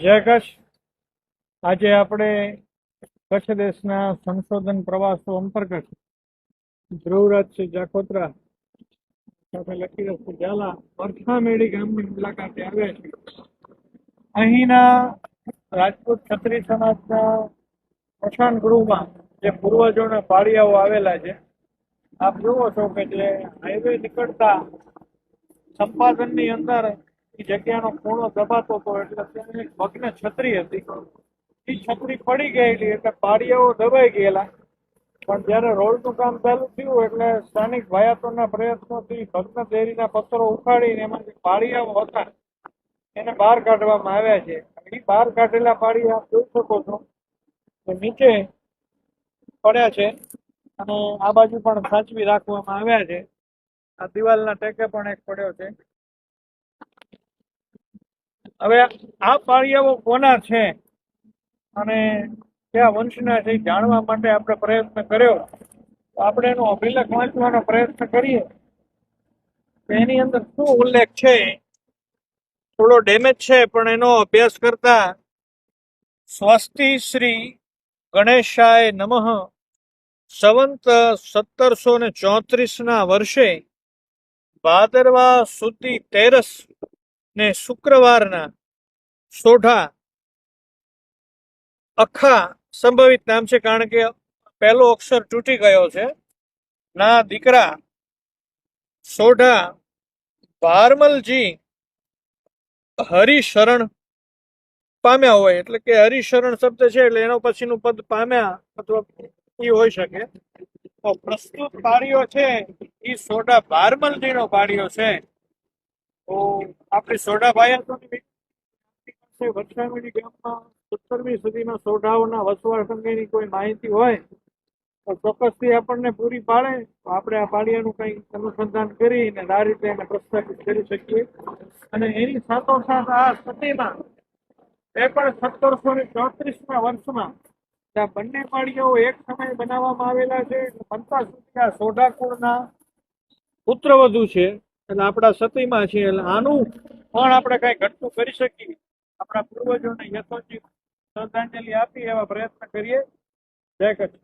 જય કચ્છ. આજે આપણે કચ્છ દેશના સંશોધન પ્રવાસો અંતર્ગત ધ્રુવરાજસિંહ જાખોત્રા સાથે લખીરસિંહ ઝાલા પરથામેડી ગામની મુલાકાતે આવ્યા છે. અહીંના રાજપૂત ક્ષત્રિય સમાજના સ્મશાન ગૃહમાં જે પૂર્વજોના પાળિયાઓ આવેલા છે, આપ જુઓ છો કે જે હાઈવે નીકળતા સંપાદનની અંદર એ જગ્યાનો ખૂણો દબાતો હતો, એટલે ત્યાં એક ભગ્ન છત્રી હતી. એ છત્રી પડી ગયેલી એટલે પાળિયાઓ દબાઈ ગયેલા. પણ જયારે રોડનું કામ ચાલુ થયું એટલે સ્થાનિક ભાયાતોના પ્રયત્નોથી ભગ્ન દેરીના પથ્થરો ઉખાડીને એમાં જે પાળિયાઓ હતા એને બહાર કાઢવામાં આવ્યા છે. એ બહાર કાઢેલા પાળિયા આપ જોઈ શકો છો કે નીચે પડ્યા છે અને આ બાજુ પણ સાચવી રાખવામાં આવ્યા છે. આ દિવાલના ટેકે પણ એક પડ્યો છે. હવે આ પાળિયાઓ કોના છે અને કયા વંશના છે જાણવા માટે આપણે પ્રયત્ન કર્યો. તો આપણે એનો અભિલેખ વાંચવાનો પ્રયત્ન કરીએ. એની અંદર શું ઉલ્લેખ છે, થોડો ડેમેજ છે પણ એનો અભ્યાસ કરતા સ્વસ્તિ શ્રી ગણેશાય નમઃ સંવંત 1734 વર્ષે ભાદરવા સુધી 13 ને શુક્રવારના સોઢા અખા સંભવિત નામ છે, કારણ કે પહેલો અક્ષર તૂટી ગયો છે. ના દીકરા સોઢા ભારમલજી હરિશરણ પામ્યા હોય, એટલે કે હરિશરણ શબ્દ છે એટલે એનો પછીનું પદ પામ્યા અથવા એ હોઈ શકે. તો પ્રસ્તુત પાળીઓ છે એ સોઢા ભારમલજી નો પાળીઓ છે. તો આપણી સોઢા ભાઈ વરસામેડી ગામમાં 17મી સદીમાં સોઢાઓના વસવાટ અંગેની કોઈ માહિતી હોય તો ચોક્કસથી આપણને પૂરી પાડે તો આપણે આ પાળિયાનું કંઈ અનુસંધાન કરીને આ રીતે એને પ્રસ્થાપિત કરી શકીએ. અને એની સાથોસાથ આ સતીમાં એ પણ 1734ના વર્ષમાં આ બંને પાળિયાઓ એક સમયે બનાવવામાં આવેલા છે. બનતા સુધી આ સોઢા કુળના પુત્રવધુ છે એટલે આપણા સતીમાં છે, એટલે આનું પણ આપણે કઈ ઘટતું કરી શકીએ, આપણા પૂર્વજોને યથોચિત શ્રદ્ધાંજલિ આપી એવા પ્રયત્ન કરીએ. જય કચ્છ.